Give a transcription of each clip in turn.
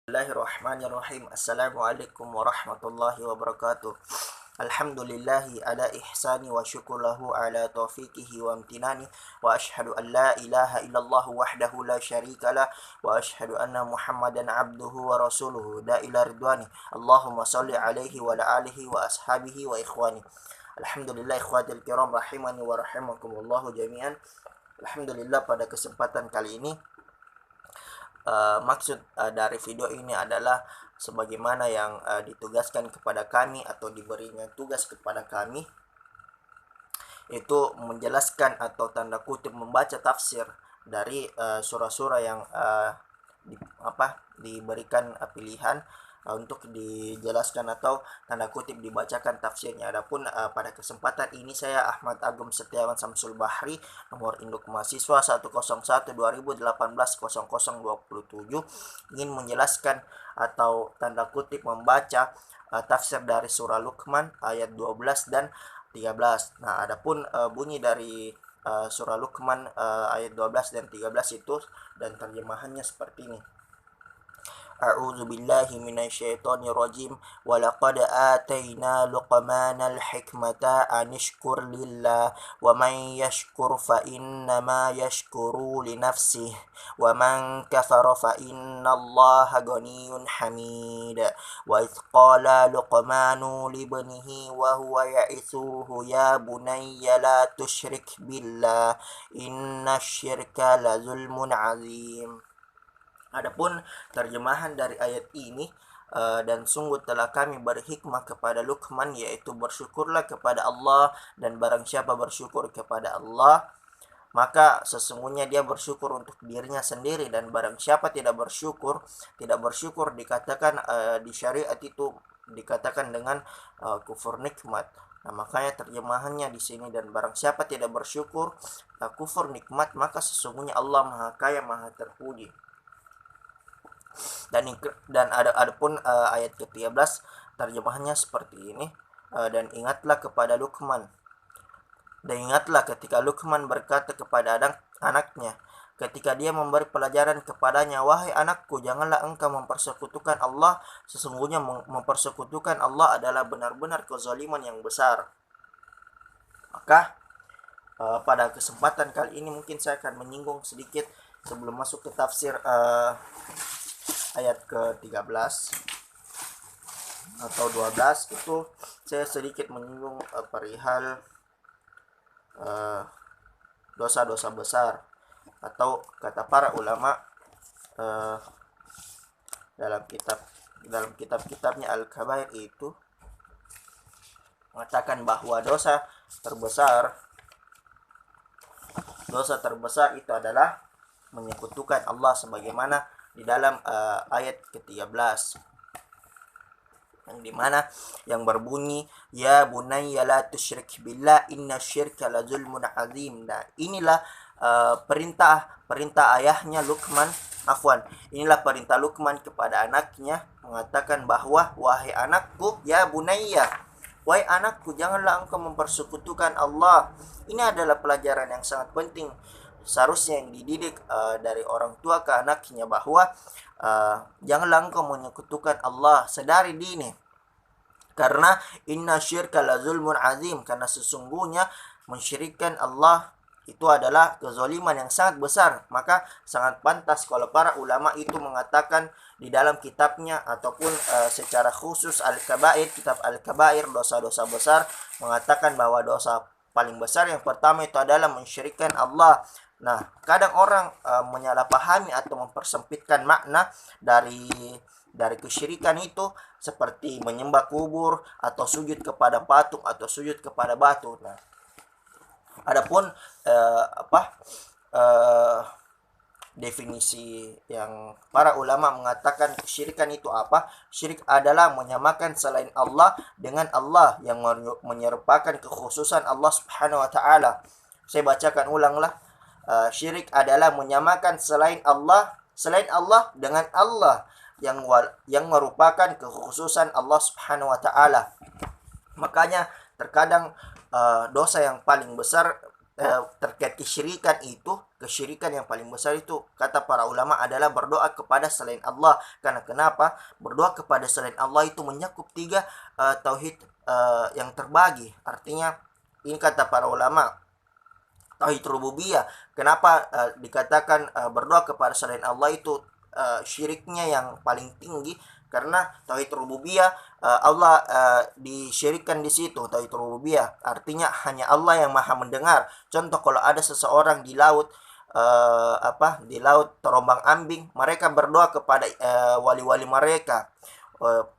Bismillahirrahmanirrahim. Assalamualaikum warahmatullahi wabarakatuh. Alhamdulillahi ala ihsani wa syukulahu ala taufiqihi wa amtinani wa ashhadu an la ilaha illallah wahdahu la syarikalah wa ashhadu anna muhammadan abduhu wa rasuluhu da ila ridwani. Allahumma salli alaihi wa ala alihi wa ashabihi wa ikhwani. Alhamdulillah ikhwatil kiram rahimani wa rahimakumullahu jami'an. Alhamdulillah pada kesempatan kali ini maksud dari video ini adalah sebagaimana yang ditugaskan kepada kami atau diberinya tugas kepada kami, itu menjelaskan atau tanda kutip membaca tafsir dari surah-surah yang diberikan pilihan untuk dijelaskan atau tanda kutip dibacakan tafsirnya. Adapun pada kesempatan ini saya Ahmad Agum Setiawan Samsul Bahri, nomor induk mahasiswa 101/2018-0027, ingin menjelaskan atau tanda kutip membaca tafsir dari surah Luqman ayat 12 dan 13. Nah, adapun bunyi dari surah Luqman ayat 12 dan 13 itu dan terjemahannya seperti ini. A'udzu billahi minasyaitonir rajim. Wa laqad atayna Luqmanal hikmata anishkur lillah wa man yashkur fa innama yashkuru li nafsihi wa man kafara fa innallaha ghaniyyun hamid. Wa idh qala Luqmanu libnihi wa huwa ya'ithuhu ya bunayya la tusyrik billah innasyirka la zulmun 'adzim. Adapun terjemahan dari ayat ini, dan sungguh telah kami berhikmah kepada Luqman, yaitu bersyukurlah kepada Allah, dan barang siapa bersyukur kepada Allah maka sesungguhnya dia bersyukur untuk dirinya sendiri, dan barang siapa tidak bersyukur dikatakan di syariat itu dikatakan dengan kufur nikmat. Nah, makanya terjemahannya di sini, dan barang siapa tidak bersyukur kufur nikmat, maka sesungguhnya Allah Maha Kaya Maha Terpuji. Dan adapun ayat ke-13 terjemahannya seperti ini. Dan ingatlah kepada Luqman, dan ingatlah ketika Luqman berkata kepada anaknya ketika dia memberi pelajaran kepadanya, wahai anakku, janganlah engkau mempersekutukan Allah, sesungguhnya mempersekutukan Allah adalah benar-benar kezaliman yang besar. Maka pada kesempatan kali ini mungkin saya akan menyinggung sedikit sebelum masuk ke tafsir ayat ke-13 atau 12, itu saya sedikit menyinggung perihal dosa-dosa besar, atau kata para ulama dalam kitab-kitabnya Al-Kabair itu mengatakan bahwa dosa terbesar itu adalah menyekutukan Allah, sebagaimana di dalam ayat ke-13 yang dimana yang berbunyi ya bunayya la tusyrik billah innasyirka la zulmun azim. Nah, inilah perintah ayahnya Luqman, inilah perintah Luqman kepada anaknya, mengatakan bahwa wahai anakku, ya bunayya, wahai anakku, janganlah engkau mempersekutukan Allah. Ini adalah pelajaran yang sangat penting seharusnya yang dididik dari orang tua ke anaknya, bahwa janganlah engkau menyekutukan Allah sedari dini, karena inna syirka la zulmun azim, karena sesungguhnya mensyirikkan Allah itu adalah kezaliman yang sangat besar. Maka sangat pantas kalau para ulama itu mengatakan di dalam kitabnya ataupun secara khusus Al-Kabair, kitab Al-Kabair, dosa-dosa besar, mengatakan bahwa dosa paling besar yang pertama itu adalah mensyirikkan Allah. Nah, kadang orang menyalahpahami atau mempersempitkan makna dari kesyirikan itu seperti menyembah kubur atau sujud kepada patung atau sujud kepada batu. Nah, adapun definisi yang para ulama mengatakan kesyirikan itu apa? Syirik adalah menyamakan selain Allah dengan Allah, yang menyerupakan kekhususan Allah Subhanahu wa taala. Saya bacakan ulanglah. Syirik adalah menyamakan selain Allah dengan Allah, yang merupakan kekhususan Allah Subhanahu wa taala. Makanya terkadang dosa yang paling besar terkait kesyirikan yang paling besar itu kata para ulama adalah berdoa kepada selain Allah. Karena kenapa? Berdoa kepada selain Allah itu menyakup tiga tauhid yang terbagi. Artinya ini kata para ulama tauhid rububiyah. Kenapa dikatakan berdoa kepada selain Allah itu syiriknya yang paling tinggi? Karena tauhid rububiyah Allah disyirikkan di situ. Tauhid rububiyah artinya hanya Allah yang maha mendengar. Contoh, kalau ada seseorang di laut di laut terombang-ambing, mereka berdoa kepada wali-wali mereka.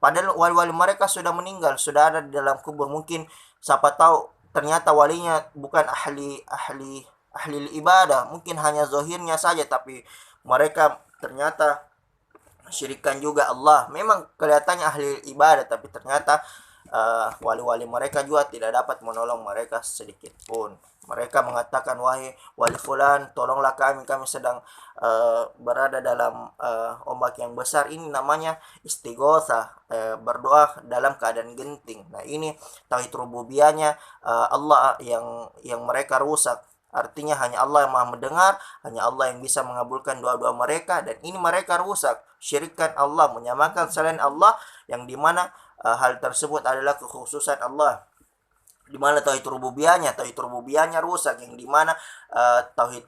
Padahal wali-wali mereka sudah meninggal, sudah ada di dalam kubur. Mungkin siapa tahu ternyata walinya bukan ahli ibadah, mungkin hanya zahirnya saja, tapi mereka ternyata syirikan juga Allah. Memang kelihatannya ahli ibadah, tapi ternyata wali-wali mereka juga tidak dapat menolong mereka sedikit pun. Mereka mengatakan, wahai wali fulan, tolonglah kami sedang berada dalam ombak yang besar. Ini namanya istighotsah, berdoa dalam keadaan genting. Nah, ini tauhid rububiyahnya Allah yang mereka rusak. Artinya hanya Allah yang maha mendengar, hanya Allah yang bisa mengabulkan doa-doa mereka, dan ini mereka rusak. Syirikkan Allah, menyamakan selain Allah, yang dimana hal tersebut adalah kekhususan Allah. Dimana tauhid rububiyahnya rusak, yang dimana tauhid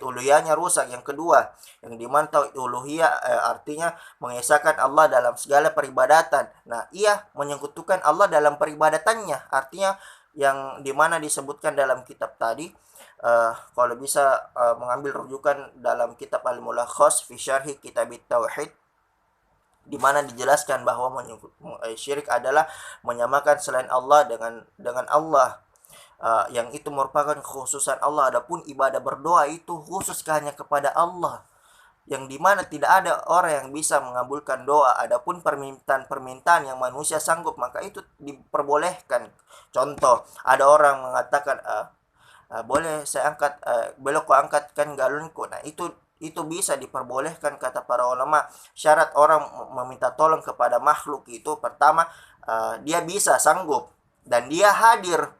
uluhiyahnya rusak. Yang kedua, yang dimana tauhid uluhiyah artinya mengesahkan Allah dalam segala peribadatan. Nah, ia menyekutukan Allah dalam peribadatannya, artinya yang dimana disebutkan dalam kitab tadi. Kalau bisa mengambil rujukan dalam kitab Al-Mulakhas fi Syarhi Kitabit Tauhid, di mana dijelaskan bahwa syirik adalah menyamakan selain Allah dengan Allah, yang itu merupakan kekhususan Allah. Adapun ibadah berdoa itu khusus hanya kepada Allah, yang dimana tidak ada orang yang bisa mengabulkan doa. Adapun permintaan yang manusia sanggup, maka itu diperbolehkan. Contoh, ada orang mengatakan boleh saya angkat, boleh kau angkatkan galonku. Nah, itu bisa diperbolehkan kata para ulama. Syarat orang meminta tolong kepada makhluk itu pertama dia bisa sanggup dan dia hadir.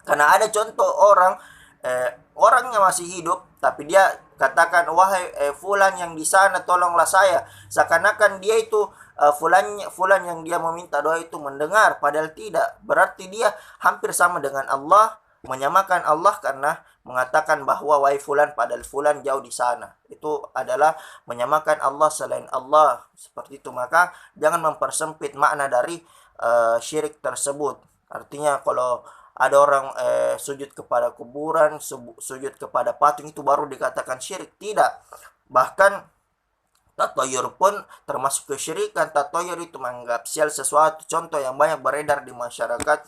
Karena ada contoh orangnya masih hidup, tapi dia katakan, wahai fulan yang di sana, tolonglah saya. Seakan-akan dia itu fulan yang dia meminta doa itu mendengar, padahal tidak. Berarti dia hampir sama dengan Allah, menyamakan Allah karena mengatakan bahwa wahai fulan, padahal fulan jauh di sana. Itu adalah menyamakan Allah selain Allah. Seperti itu. Maka jangan mempersempit makna dari syirik tersebut. Artinya kalau ada orang sujud kepada kuburan, sujud kepada patung, itu baru dikatakan syirik. Tidak. Bahkan tatoyur pun termasuk kesyirikan. Tatoyur itu menganggap sial sesuatu. Contoh yang banyak beredar di masyarakat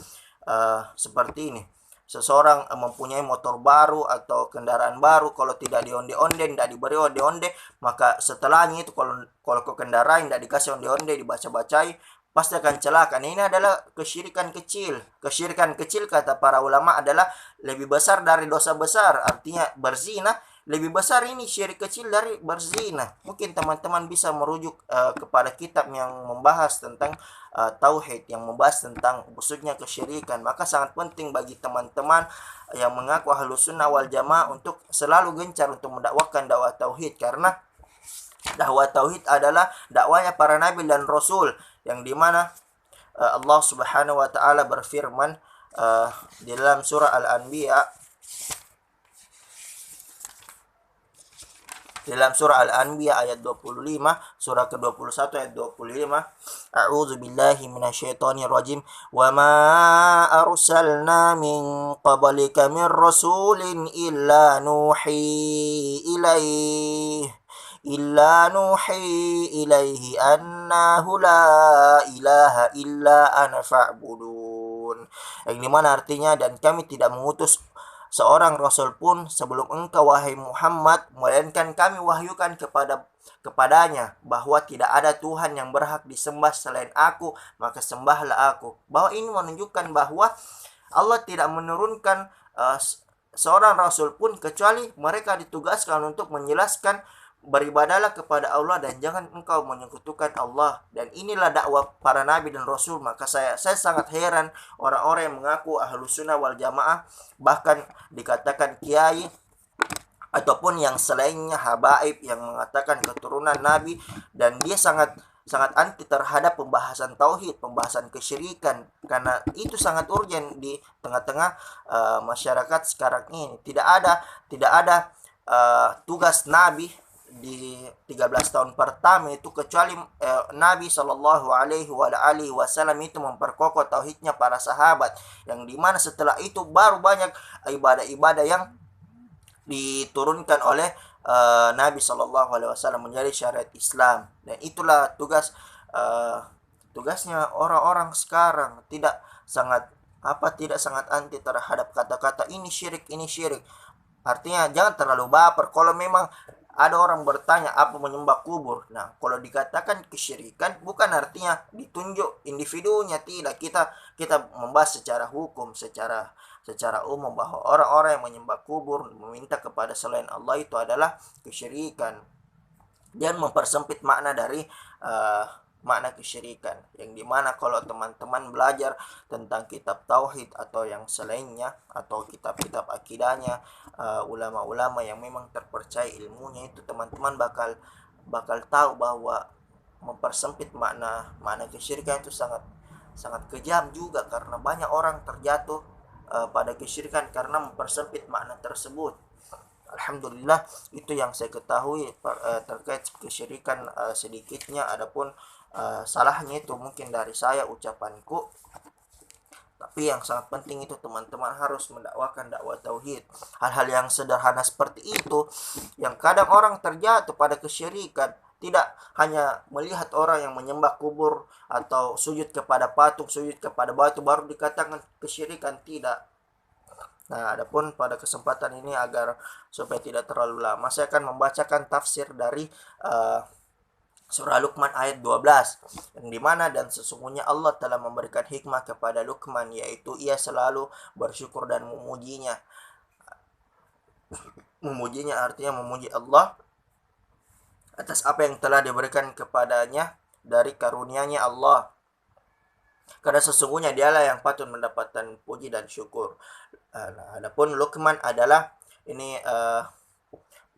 seperti ini. Seseorang mempunyai motor baru atau kendaraan baru, kalau tidak dionde-onde, tidak diberi onde-onde, maka setelahnya itu kalau ke kendaraan tidak dikasih onde-onde, dibaca-bacai, pasti akan celaka. Nah, ini adalah kesyirikan kecil. Kesyirikan kecil kata para ulama adalah lebih besar dari dosa besar. Artinya berzina lebih besar ini syirik kecil dari berzina. Mungkin teman-teman bisa merujuk kepada kitab yang membahas tentang tauhid, yang membahas tentang busuknya kesyirikan. Maka sangat penting bagi teman-teman yang mengaku ahlus sunnah wal jamaah untuk selalu gencar untuk mendakwahkan dakwah tauhid, karena dakwah tauhid adalah dakwanya para nabi dan rasul, yang dimana Allah subhanahu wa ta'ala berfirman di dalam surah Al-Anbiya, dalam surah Al-Anbiya ayat 25, surah ke-21 ayat 25. A'udzu billahi minasyaitonir rajim. Wa ma arsalna min qablika min rasulin illa nuhi ilaihi annahu la ilaha illa ana fa'budun. Yang dimana artinya, dan kami tidak mengutus seorang rasul pun sebelum engkau wahai Muhammad, melainkan kami wahyukan kepadanya bahwa tidak ada Tuhan yang berhak disembah selain aku, maka sembahlah aku. Bahwa ini menunjukkan bahwa Allah tidak menurunkan seorang rasul pun kecuali mereka ditugaskan untuk menjelaskan beribadahlah kepada Allah dan jangan engkau menyekutukan Allah. Dan inilah dakwah para nabi dan rasul. Maka saya sangat heran orang-orang yang mengaku ahlus sunnah wal jamaah, bahkan dikatakan kiai ataupun yang selainnya habaib yang mengatakan keturunan nabi, dan dia sangat sangat anti terhadap pembahasan tauhid, pembahasan kesyirikan, karena itu sangat urgen di tengah-tengah masyarakat sekarang ini. Tidak ada tugas nabi di 13 tahun pertama itu kecuali Nabi Shallallahu Alaihi Wasallam itu memperkokoh tauhidnya para sahabat, yang dimana setelah itu baru banyak ibadah-ibadah yang diturunkan oleh Nabi Shallallahu Alaihi Wasallam menjadi syariat Islam. Dan itulah tugasnya orang-orang sekarang, tidak sangat anti terhadap kata-kata ini syirik. Artinya jangan terlalu baper. Kalau memang ada orang bertanya apa menyembah kubur, nah kalau dikatakan kesyirikan bukan artinya ditunjuk individunya, tidak. Kita membahas secara hukum, secara umum, bahwa orang-orang yang menyembah kubur, meminta kepada selain Allah, itu adalah kesyirikan. Dan mempersempit makna dari makna kesyirikan, yang dimana kalau teman-teman belajar tentang kitab tauhid atau yang selainnya, atau kitab-kitab akidahnya ulama-ulama yang memang terpercaya ilmunya, itu teman-teman bakal tahu bahwa mempersempit makna kesyirikan itu sangat sangat kejam juga, karena banyak orang terjatuh pada kesyirikan karena mempersempit makna tersebut. Alhamdulillah, itu yang saya ketahui terkait kesyirikan sedikitnya. Adapun salahnya itu mungkin dari saya, ucapanku. Tapi yang sangat penting itu teman-teman harus mendakwakan dakwah tauhid. Hal-hal yang sederhana seperti itu yang kadang orang terjatuh pada kesyirikan. Tidak hanya melihat orang yang menyembah kubur atau sujud kepada patung, sujud kepada batu baru dikatakan kesyirikan, tidak. Nah, adapun pada kesempatan ini, agar supaya tidak terlalu lama, saya akan membacakan tafsir dari surah Luqman ayat 12, yang dimana dan sesungguhnya Allah telah memberikan hikmah kepada Luqman, yaitu ia selalu bersyukur dan memujinya. Memujinya artinya memuji Allah atas apa yang telah diberikan kepadanya dari karunia-Nya Allah, karena sesungguhnya dialah yang patut mendapatkan puji dan syukur. Adapun Luqman adalah ini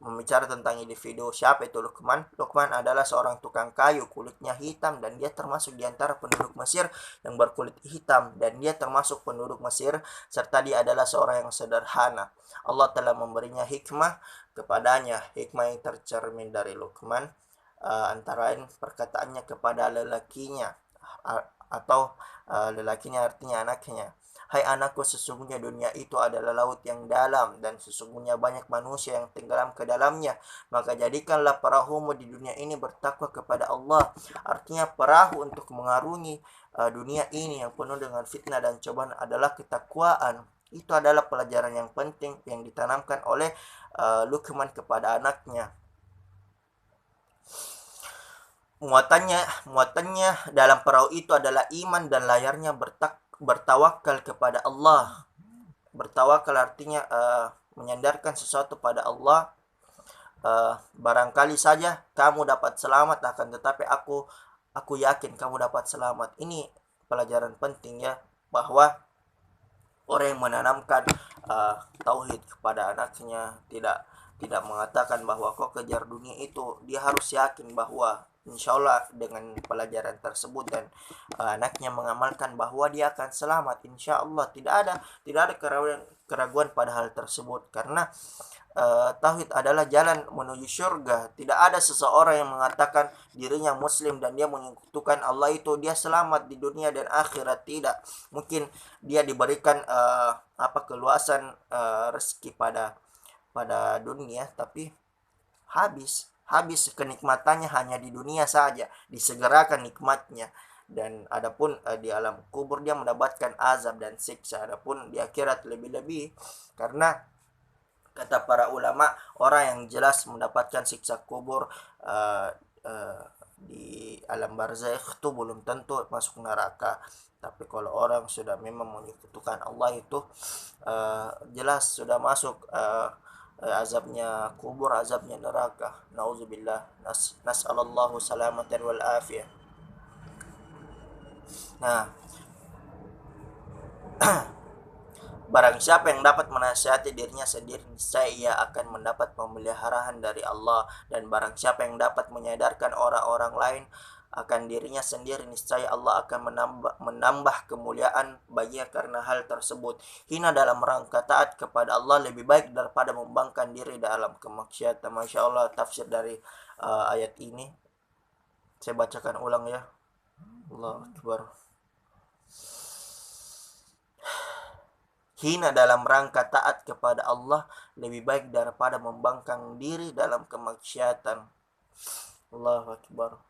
membicara tentang individu. Siapa itu Luqman? Luqman adalah seorang tukang kayu, kulitnya hitam, dan dia termasuk di antara penduduk Mesir yang berkulit hitam, dan dia termasuk penduduk Mesir, serta dia adalah seorang yang sederhana. Allah telah memberinya hikmah kepadanya. Hikmah yang tercermin dari Luqman antara lain perkataannya kepada lelakinya, atau lelakinya artinya anaknya. Hai anakku, sesungguhnya dunia itu adalah laut yang dalam, dan sesungguhnya banyak manusia yang tenggelam ke dalamnya. Maka jadikanlah perahumu di dunia ini bertakwa kepada Allah. Artinya perahu untuk mengarungi dunia ini yang penuh dengan fitnah dan cobaan adalah ketakwaan. Itu adalah pelajaran yang penting yang ditanamkan oleh Luqman kepada anaknya. Muatannya dalam perahu itu adalah iman, dan layarnya bertawakal kepada Allah. Bertawakal artinya menyandarkan sesuatu pada Allah. Barangkali saja kamu dapat selamat, akan tetapi aku yakin kamu dapat selamat. Ini pelajaran penting ya, bahwa orang yang menanamkan tauhid kepada anaknya, tidak mengatakan bahwa kau kejar dunia itu, dia harus yakin bahwa insya Allah dengan pelajaran tersebut dan anaknya mengamalkan bahwa dia akan selamat, insya Allah. Tidak ada keraguan pada hal tersebut, karena tauhid adalah jalan menuju surga. Tidak ada seseorang yang mengatakan dirinya muslim dan dia menyekutukan Allah itu dia selamat di dunia dan akhirat. Tidak. Mungkin dia diberikan keluasan rezeki pada dunia, tapi habis kenikmatannya hanya di dunia saja, disegerakan nikmatnya. Dan adapun di alam kubur dia mendapatkan azab dan siksa. Adapun di akhirat lebih-lebih, karena kata para ulama, orang yang jelas mendapatkan siksa kubur di alam barzakh itu belum tentu masuk neraka. Tapi kalau orang sudah memang menyekutukan Allah itu jelas sudah masuk azabnya kubur, azabnya neraka. Nauzubillah. Nas'alallahu salamatan wal afiyah. Nah, barang siapa yang dapat menasihati dirinya sendiri, niscaya ia akan mendapat pemeliharaan dari Allah. Dan barang siapa yang dapat menyadarkan orang-orang lain akan dirinya sendiri, niscaya Allah akan menambah kemuliaan baginya karena hal tersebut. Hina dalam rangka taat kepada Allah lebih baik daripada membangkang diri dalam kemaksiatan. Masya Allah, tafsir dari ayat ini. Saya bacakan ulang ya. Allahu Akbar. Hina dalam rangka taat kepada Allah lebih baik daripada membangkang diri dalam kemaksiatan. Allahu Akbar.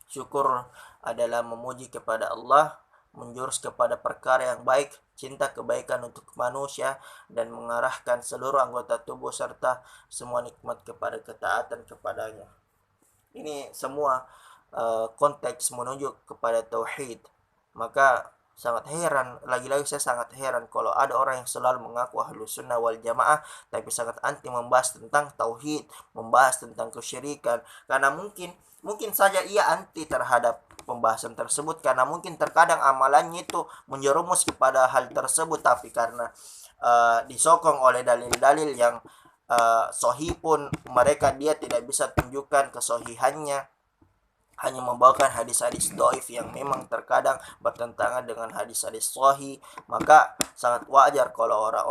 Syukur adalah memuji kepada Allah, menjurus kepada perkara yang baik, cinta kebaikan untuk manusia, dan mengarahkan seluruh anggota tubuh serta semua nikmat kepada ketaatan kepadanya. Ini semua konteks menuju kepada tauhid. Maka sangat heran, lagi-lagi saya sangat heran kalau ada orang yang selalu mengaku ahlus sunnah wal jamaah tapi sangat anti membahas tentang tauhid, membahas tentang kesyirikan, karena mungkin saja ia anti terhadap pembahasan tersebut karena mungkin terkadang amalannya itu menjerumus kepada hal tersebut, tapi karena disokong oleh dalil-dalil yang sahih pun dia tidak bisa tunjukkan kesohihannya, hanya membawakan hadis-hadis doif yang memang terkadang bertentangan dengan hadis-hadis sahih. Maka sangat wajar kalau orang-orang